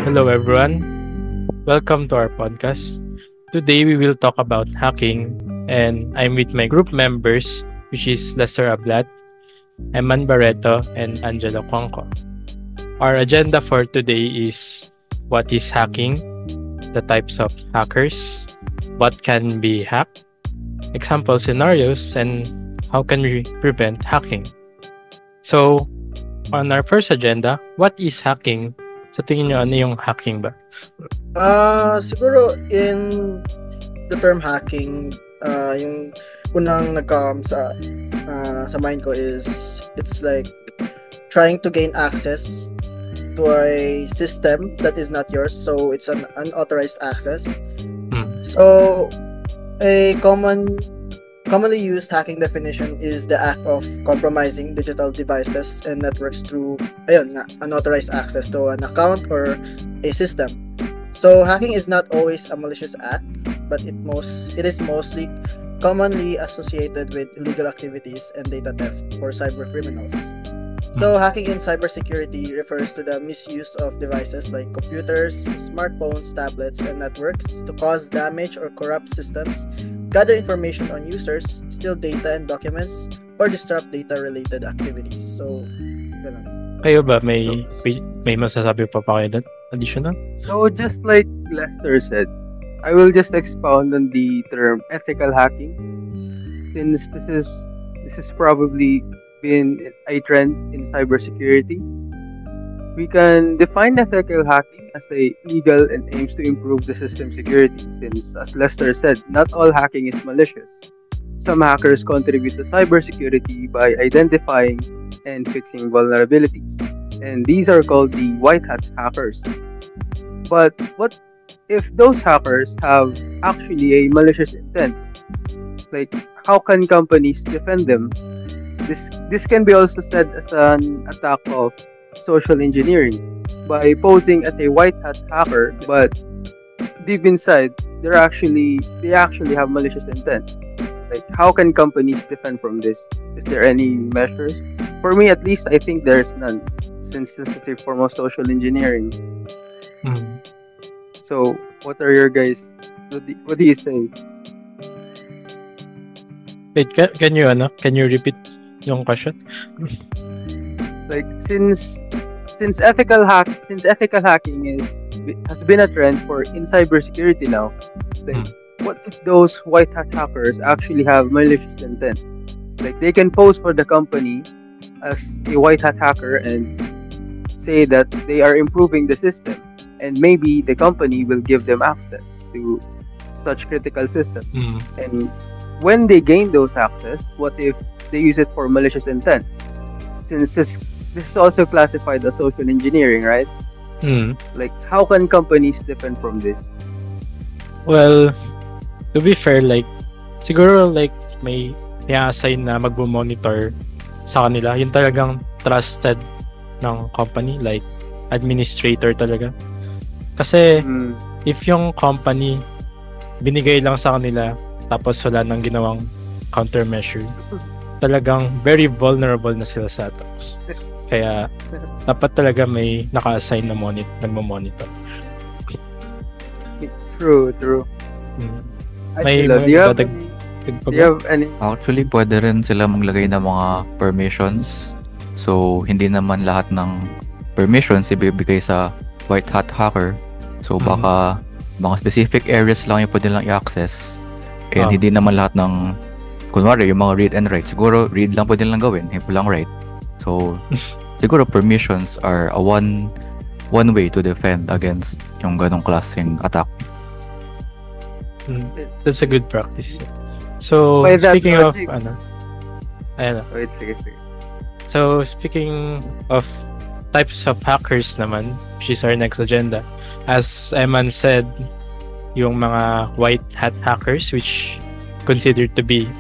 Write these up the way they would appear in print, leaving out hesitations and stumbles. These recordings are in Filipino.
Hello, everyone. Welcome to our podcast. Today, we will talk about hacking, and I'm with my group members, which is Lester Ablat, Eman Barreto, and Angelo Cuanco. Our agenda for today is what is hacking, the types of hackers, what can be hacked, example scenarios, and how can we prevent hacking. So, on our first agenda, what is hacking? Sa tingin nyo, ano yung hacking ba? Siguro in the term hacking, yung unang nagkam sa mind ko is it's like trying to gain access to a system that is not yours, so it's an unauthorized access. So a commonly used hacking definition is the act of compromising digital devices and networks through unauthorized access to an account or a system. So hacking is not always a malicious act, but it is mostly commonly associated with illegal activities and data theft for cyber criminals. So hacking in cybersecurity refers to the misuse of devices like computers, smartphones, tablets, and networks to cause damage or corrupt systems, gather information on users, steal data and documents, or disrupt data-related activities. So, ganun. Kayo ba, may masasabi pa kayo doon? Additional? So just like Lester said, I will just expound on the term ethical hacking, since this is probably been a trend in cybersecurity. We can define ethical hacking as a legal and aims to improve the system security, since, as Lester said, not all hacking is malicious. Some hackers contribute to cybersecurity by identifying and fixing vulnerabilities, and these are called the white hat hackers. But what if those hackers have actually a malicious intent? Like, how can companies defend them? This can be also said as an attack of social engineering by posing as a white hat hacker, but deep inside they actually have malicious intent. Like, how can companies defend from this? Is there any measures? For me, at least, I think there's none, since this is a form of social engineering. So, what are your guys? What do you say? Wait, can you repeat yung question? Like, since ethical hacking has been a trend in cybersecurity now, like, what if those white hat hackers actually have malicious intent? Like, they can pose for the company as a white hat hacker and say that they are improving the system, and maybe the company will give them access to such critical systems. And when they gain those access, what if they use it for malicious intent? Since this is also classified as social engineering, right? Like, how can companies defend from this? Well, to be fair, like, siguro, like, may i-assign na magbo-monitor sa kanila. Yung talagang trusted ng company, like, administrator talaga. Kasi, if yung company, binigay lang sa kanila, tapos wala nang ginawang countermeasure, talagang very vulnerable na sila sa attacks. Kaya, dapat talaga may naka-assign na nagmo-monitor. True. May do you have any? Actually, pwede rin sila maglagay ng mga permissions. So, hindi naman lahat ng permissions ibibigay sa white hat hacker. So, baka mga specific areas lang yung pwede lang i-access. And hindi naman lahat ng, kunwari, yung mga read and write. Siguro, read lang pwede lang gawin, hindi lang write. So, siguro permissions are a one way to defend against yung ganong klaseng attack. That's a good practice. So, speaking of, So, speaking of types of hackers naman, which is our next agenda, as Eman said, yung mga white hat hackers, which considered to be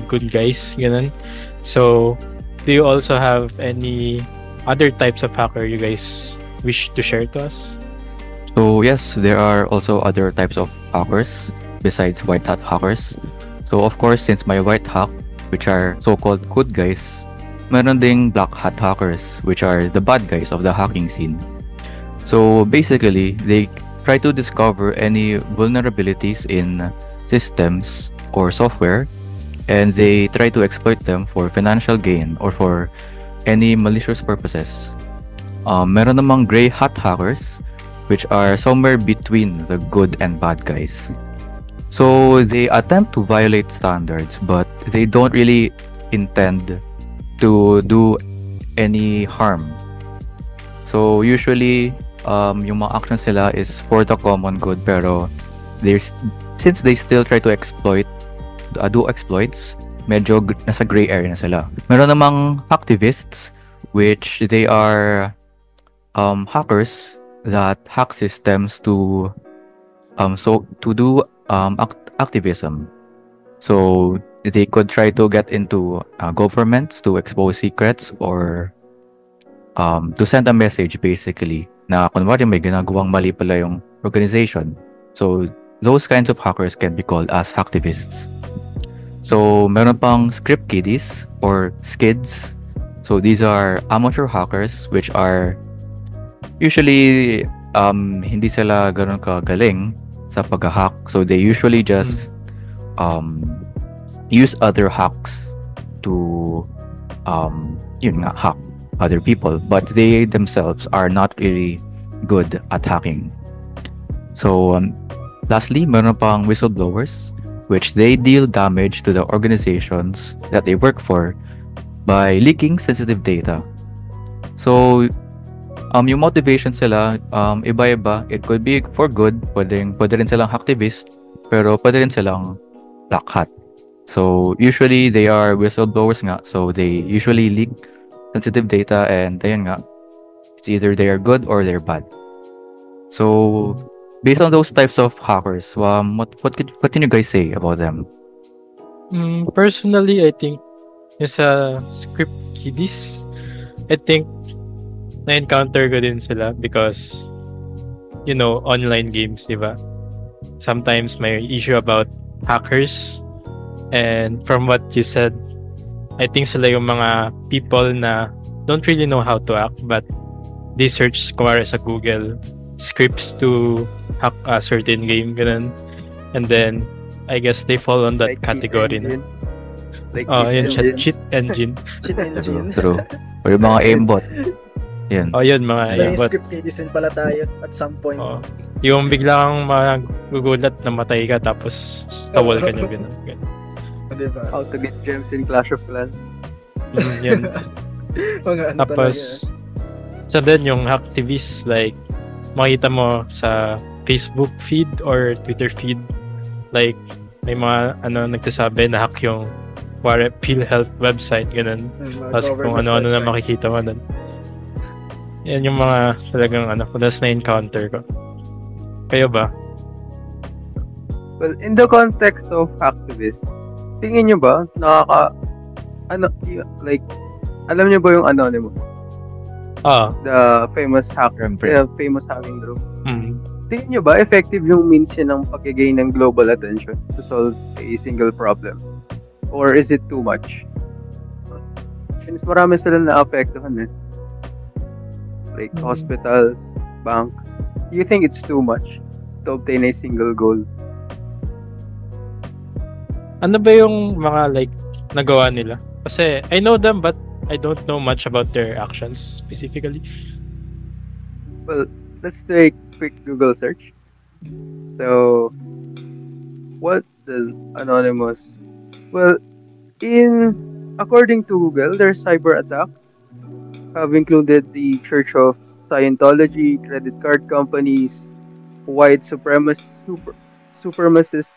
good guys, ganun. So, do you also have any other types of hacker you guys wish to share to us? So yes, there are also other types of hackers besides white hat hackers. So of course, since my white hat, which are so-called good guys, meron ding black hat hackers, which are the bad guys of the hacking scene. So basically, they try to discover any vulnerabilities in systems or software, and they try to exploit them for financial gain or for any malicious purposes. Meron namang gray hat hackers, which are somewhere between the good and bad guys. So they attempt to violate standards, but they don't really intend to do any harm. So usually, yung mga actions nila is for the common good, pero since they still try to do exploits, medyo nasa gray area na sila. Meron namang hacktivists, which they are hackers that hack systems to do activism. So they could try to get into governments to expose secrets or to send a message basically na kunwari may ginagawang mali pala yung organization. So those kinds of hackers can be called as hacktivists. So meron pang script kiddies or skids. So these are amateur hackers which are usually hindi sila ganun kagaling sa pag-hack. So they usually just use other hacks to hack other people, but they themselves are not really good at hacking. So lastly, meron pang whistleblowers, which they deal damage to the organizations that they work for by leaking sensitive data. So yung motivation sila, iba-iba. It could be for good, pwede rin silang hacktivist, pero pwede rin silang black hat. So usually they are whistleblowers nga, so they usually leak sensitive data, and ayun nga, it's either they are good or they're bad. So based on those types of hackers, what can you guys say about them? Personally, I think yung sa script kiddies, I think na-encounter ko din sila because, online games, di ba? Sometimes may issue about hackers, and from what you said, I think sila yung mga people na don't really know how to act, but they search kumare sa Google scripts to hack a certain game, ganun. And then, I guess they fall on that Like category na. Like Yun, cheat engine. Cheat engine. True. Or yung mga aimbot. Yan. Yun, mga Diba yung aimbot. script kiddies din pala tayo at some point. Yung biglang magugulat na matay ka tapos tawal ka niya, ganun. Diba? How to get gems in Clash of Clans. Yan. Mga ano Tapos, sa din yung hacktivists, like, makita mo sa Facebook feed or Twitter feed, like, may mga, nagsasabi na hack yung PhilHealth website, ganun. Tapos kung ano-ano na makikita mo nun. Yan yung mga talagang, kudas na encounter ko. Kayo ba? Well, in the context of hacktivists, tingin nyo ba, alam nyo ba yung Anonymous? The famous hacking group. Tingin nyo ba, effective yung means yun ng pag-gain ng global attention to solve a single problem? Or is it too much? Since marami sila na-apektuhan like hospitals, banks, do you think it's too much to obtain a single goal? Ano ba yung mga nagawa nila? Kasi I know them but I don't know much about their actions specifically. Well, let's do a quick Google search. So, what does Anonymous? Well, according to Google, their cyber attacks have included the Church of Scientology, credit card companies, white supremacist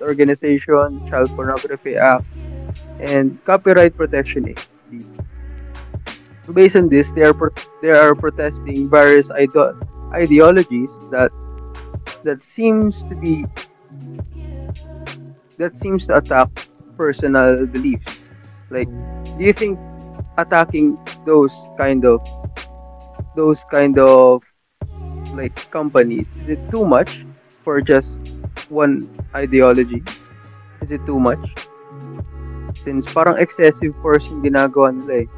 organization, child pornography acts, and copyright protection agencies. Based on this, they are protesting various ideologies that seems to attack personal beliefs. Like, do you think attacking those kind of companies, is it too much for just one ideology? Is it too much? Since parang excessive force yung ginagawa nila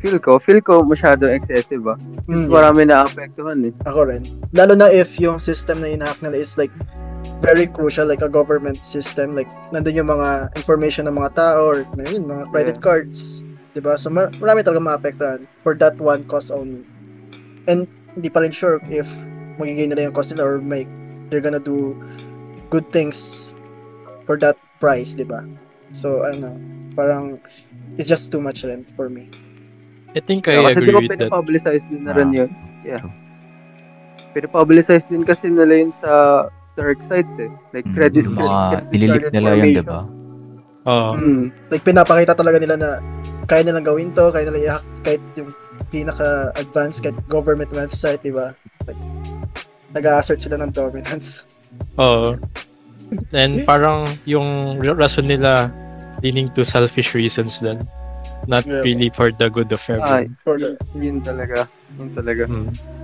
Feel ko masyado excessive since marami na apektuhan Ako rin. Lalo na if yung system na inahack nila is like very crucial, like a government system, like nandun yung mga information ng mga tao or mga credit cards, diba? So marami talaga maapektuhan for that one cause only. And hindi pa rin sure if magiging nila yung cost nila or they're gonna do good things for that price, diba? So parang it's just too much rin for me. I think I kasi agree diba with that. pinapublicize din na rin yun. Yeah. Pinapublicize din kasi nila yun sa dark sites like credit nililik nila yun, diba? Like pinapakita talaga nila na kaya nilang gawin to, kaya nilang i-hack kahit yung pinaka-advanced kahit government website, diba? Like, nag-assert sila ng dominance. And parang yung rason nila leaning to selfish reasons then. Not really for the good of everyone. Yun talaga.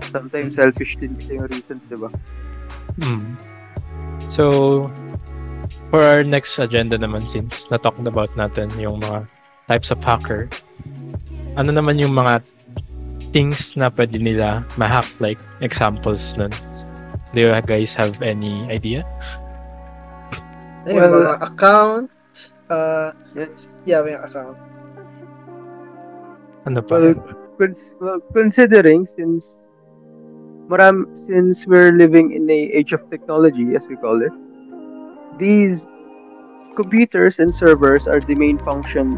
Sometimes selfish din kasi yung reasons, diba? So, for our next agenda naman, since na-talk about natin yung mga types of hacker, ano naman yung mga things na pwede nila ma-hack, like examples nun? Do you guys have any idea? Mga account. Yes. Yeah, may account. Ano pa? Considering since we're living in a age of technology, as we call it, these computers and servers are the main functioning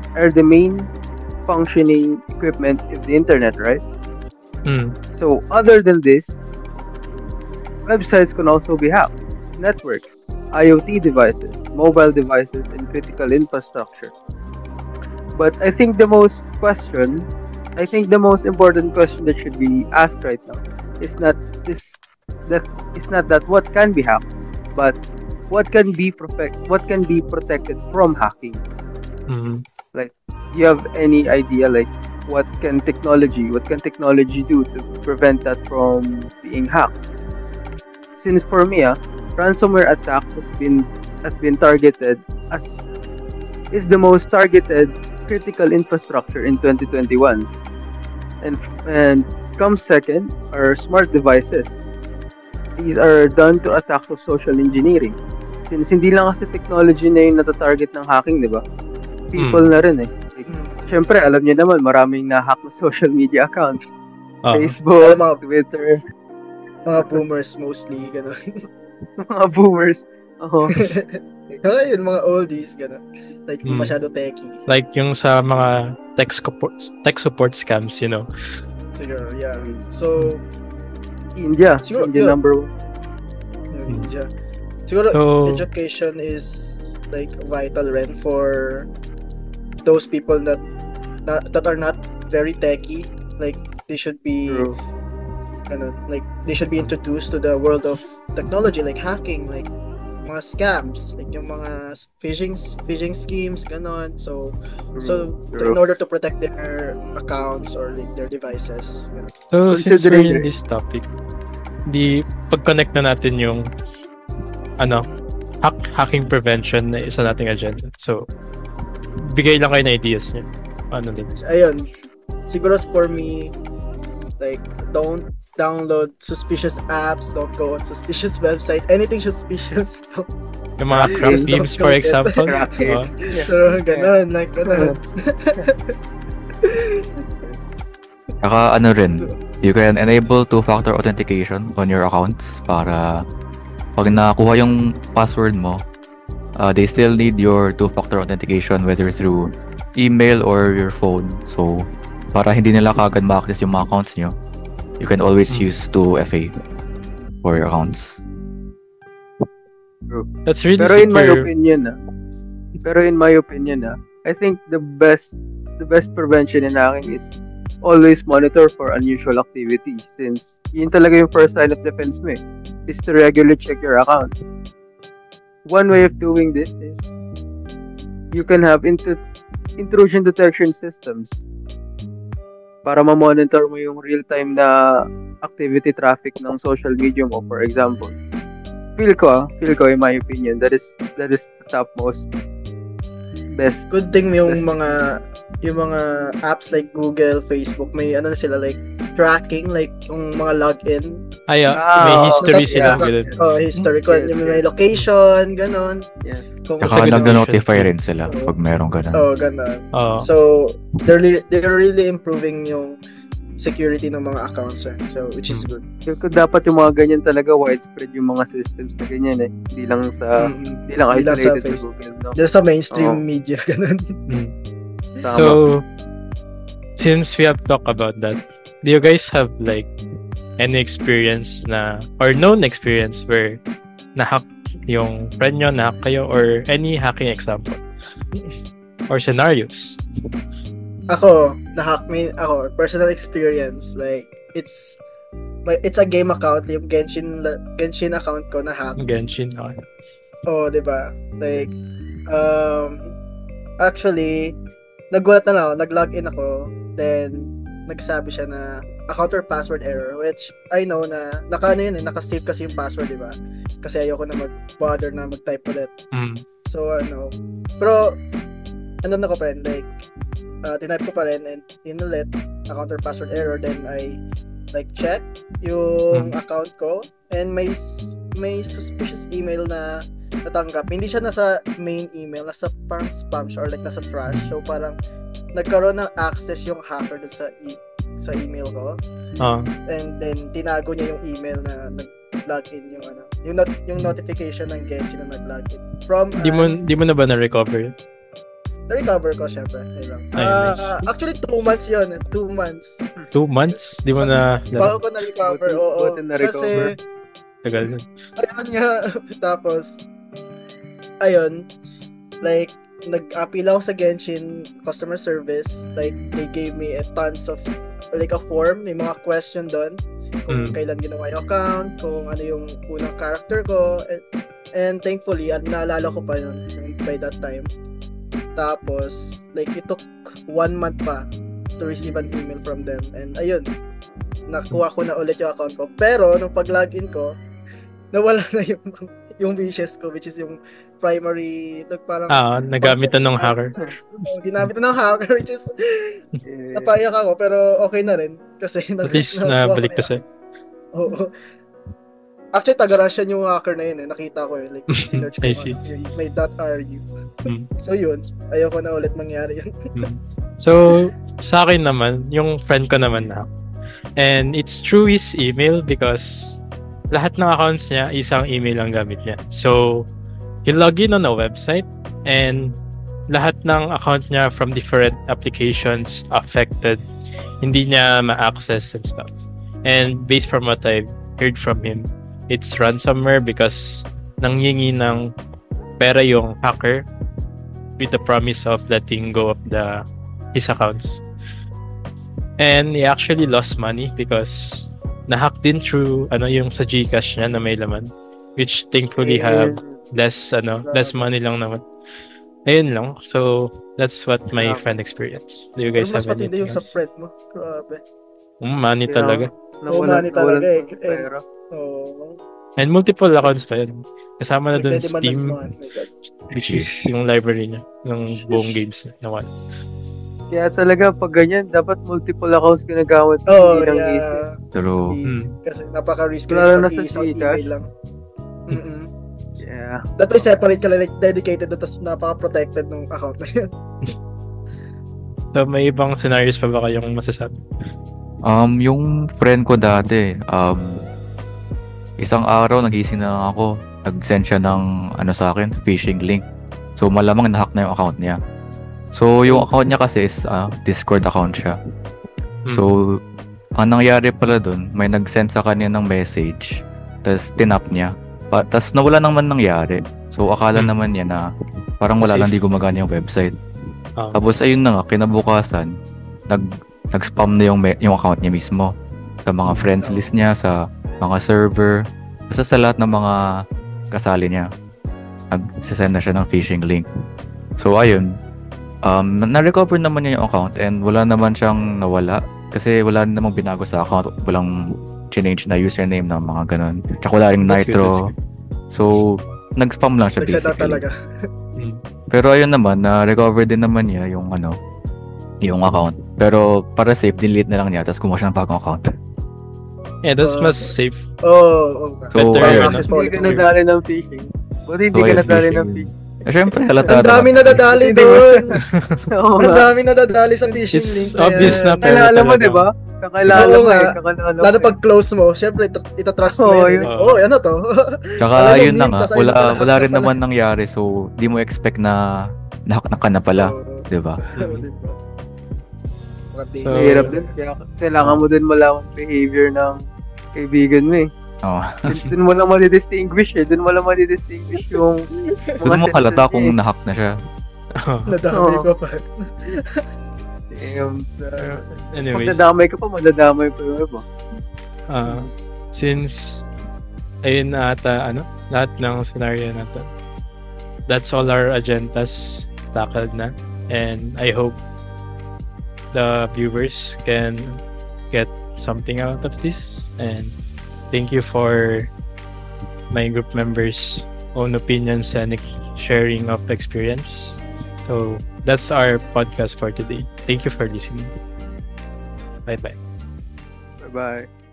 equipment of the internet, right? So other than this, websites can also be hacked, networks, IoT devices, mobile devices, and critical infrastructure. But I think the most important question that should be asked right now is not that what can be hacked, but what can be protected from hacking. Like, do you have any idea like what can technology do to prevent that from being hacked? Since for me, ransomware attacks has been targeted is the most targeted critical infrastructure in 2021, and comes second are smart devices. These are done to attack of social engineering. Since hindi lang kasi technology na yung natatarget ng hacking, di ba? People na rin Like, syempre, alam niyo naman, maraming na-hack na social media accounts. Facebook, Twitter. Mga boomers mostly, gano'n. Mga boomers. Yun, mga oldies, gano'n. Like, di masyado techy. Like yung sa mga tech support scams, Siguro, yeah. So, India number one. India. Siguro, education is like vital rin for those people that are not very techy. Like, they should be they should be introduced to the world of technology, like hacking, like mga scams, like yung mga phishing schemes, ganon. So in order to protect their accounts or like their devices. Ganon. So since we're in this topic, pag-connect na natin yung hacking prevention na isa nating agenda. So bigay lang kayo na ideas niyo. Ano din? Ayun. Siguro for me, like, don't download suspicious apps, don't go on suspicious website, anything suspicious. Yung mga crack teams, for example. So, ganun, like, ganun. Saka rin, you can enable two-factor authentication on your accounts para pag nakuha yung password mo, they still need your two-factor authentication whether through email or your phone. So, para hindi nila kagad ma-access yung mga accounts nyo, you can always use 2FA for your accounts. That's really Pero in my opinion, I think the best prevention in hacking is always monitor for unusual activity, since yun talaga yung first line of defense mo is to regularly check your account. One way of doing this is you can have intrusion detection systems para ma-monitor mo yung real-time na activity traffic ng social media mo, for example. Feel ko in my opinion, that is the topmost best. Good thing yung mga mga apps like Google, Facebook, may ano na sila like tracking, like yung mga login. Ay, Ah, may oo. history Nat- sila. Yeah. Ganun. History ko, Yes, may yes. location, ganon. Yes. Kung Saka Saka ganun nag-notify rin sila pag merong ganun. ganon. Oo. So, they're really improving yung security ng mga accounts. So, which is good. Feel ko dapat yung mga ganyan talaga widespread yung mga systems na ganyan eh. Hindi lang Hindi lang sa isolated sa Facebook. Google, no? Just sa mainstream Oo. media, ganon. Mm. Tama. So, since we have talked about that, do you guys have like any experience na or known experience where na-hack yung friend nyo, na-hack kayo, or any hacking example or scenarios? Ako, na-hack me, personal experience, like, it's a game account, yung Genshin account ko na-hack. Genshin, okay. Oh, 'di ba? Like actually nagulat na lang ako, nag-login ako, then nagsabi siya na account or password error, which I know na naka-save kasi yung password, 'di ba? Kasi ayoko na mag-bother na mag-type ulit. Mm. So pero ano na ko pa rin, like tinype ko pa rin and yun ulit, account or password error, then I like check yung account ko and may suspicious email na natanggap. Hindi siya nasa main email, nasa parang spam siya or like nasa trash. So parang nagkaroon ng access yung hacker dun sa email ko. And then tinago niya yung email na nag-login yung notification ng Genshin na nag-login. From Di mo na ba na-recover? na-recover ko syempre. Nice. Actually 2 months yun. 2 months. 2 months? Di mo na... Bago ko na-recover. Oo. Buti na-recover. Kasi Tagal na. ayun nga. Tapos ayun, like nag-appeal ako sa Genshin customer service. Like they gave me a tons of like a form, may mga question doon kung kailan ginawa yung account, kung ano yung unang character ko, and thankfully naalala ko pa yun by that time. Tapos like it took 1 month pa to receive an email from them, and ayun, nakuha ko na ulit yung account ko. Pero nung pag-login ko, nawala na yung wishes ko, which is yung primary, like parang nagamit na ng hacker. ginamit na ng hacker, which is napayak ako, pero okay na rin kasi At least na balik ka sa'yo. Oo. Actually, taga-Russian yung hacker na yun eh. Nakita ko eh. Like, sinerch ko. I see. May .ru. Mm. So yun, ayoko na ulit mangyari yun. So, sa akin naman, yung friend ko naman na. And it's through his email because lahat ng accounts niya, isang email ang gamit niya. So, he log in on a website and lahat ng account niya from different applications affected. Hindi niya ma-access and stuff. And based from what I've heard from him, it's ransomware because nanghingi ng pera yung hacker with the promise of letting go of his accounts. And he actually lost money because na-hack din through yung sa GCash niya na may laman, which thankfully have less money lang naman. Ayun lang. So that's what my friend experienced. Do you guys Mas have matindi anything yung sa else? friend mo. Grabe. Money talaga. Money talaga eh. Pero, And multiple accounts pa yun. Kasama na dun Nagdedemand Steam, ng mga- my God. which is yung library niya ng buong games na one. kaya talaga pag ganyan, dapat multiple accounts ginagamit. Oh, Hindi lang yeah. isa. True. Kasi napaka-risky Lalo na na sa isang Gcash. email lang. Mm-mm. Yeah. Dapat separate ka lang, like dedicated, tapos napaka-protected ng account na yun. So may ibang scenarios pa ba kayong masasabi? Yung friend ko dati, isang araw nagising na lang ako, nag-send siya ng sa akin, phishing link. So malamang na-hack na yung account niya. So yung account niya kasi is Discord account siya. So ang nangyari pala dun, may nag-send sa kanya ng message, tapos tinap niya. Tapos nawala naman nangyari. So akala naman niya na parang wala lang, di gumagana yung website. Tapos ayun na nga, kinabukasan, nag-spam na yung account niya mismo. Sa mga friends list niya, sa mga server, basta sa lahat ng mga kasali niya. Nag-send na siya ng phishing link. So ayun, na-recover naman niya yung account and wala naman siyang nawala. Kasi wala namang binago sa account, walang change na username na mga ganun. Tsaka wala ring Nitro. So, nag-spam lang siya Nagseta basically. talaga. Pero ayun naman, na-recover din naman niya yung yung account. Pero para safe, delete na lang niya tapos kumuha siya ng bagong account. Yeah, that's Uh, mas safe. Oh, So, Better parang yun, access no? pa Hindi ulit. ka nadali ng phishing. Buti hindi So, ka ayun, nadali phishing. ng phishing. Syempre, halata Ang dami naman. nadadali Hindi ba? doon. Oo Ang nga. dami nadadali sa phishing It's link obvious na pero Kakilala mo, talaga. di ba? Kakilala Oo mo nga. Kakilala mo Lalo eh. pag close mo, syempre itatrust mo Oo, yun. yun. Oh, ano to? Tsaka Alam mo, yun na meme, nga, tas ayun pala, wala hack rin na pala. naman nangyari. So, di mo expect na nahack na ka na pala. Oo. Diba? Diba? Marami. So, Mahirap din. Kaya kailangan mo din malaman behavior ng kaibigan mo eh. Oh. Since dun mo lang madidistinguish eh. Dun mo lang madidistinguish yung Doon mo senses halata niya kung eh. nahack na siya. Nadami Oo. ko pa. Damn. Anyways, Magdadamay ka pa, madadamay pa yung iba. since ayun na ata lahat ng scenario na to, that's all our agendas tackled na, and I hope the viewers can get something out of this, and thank you for my group members' own opinions and sharing of experience. So that's our podcast for today. Thank you for listening. Bye bye. Bye-bye.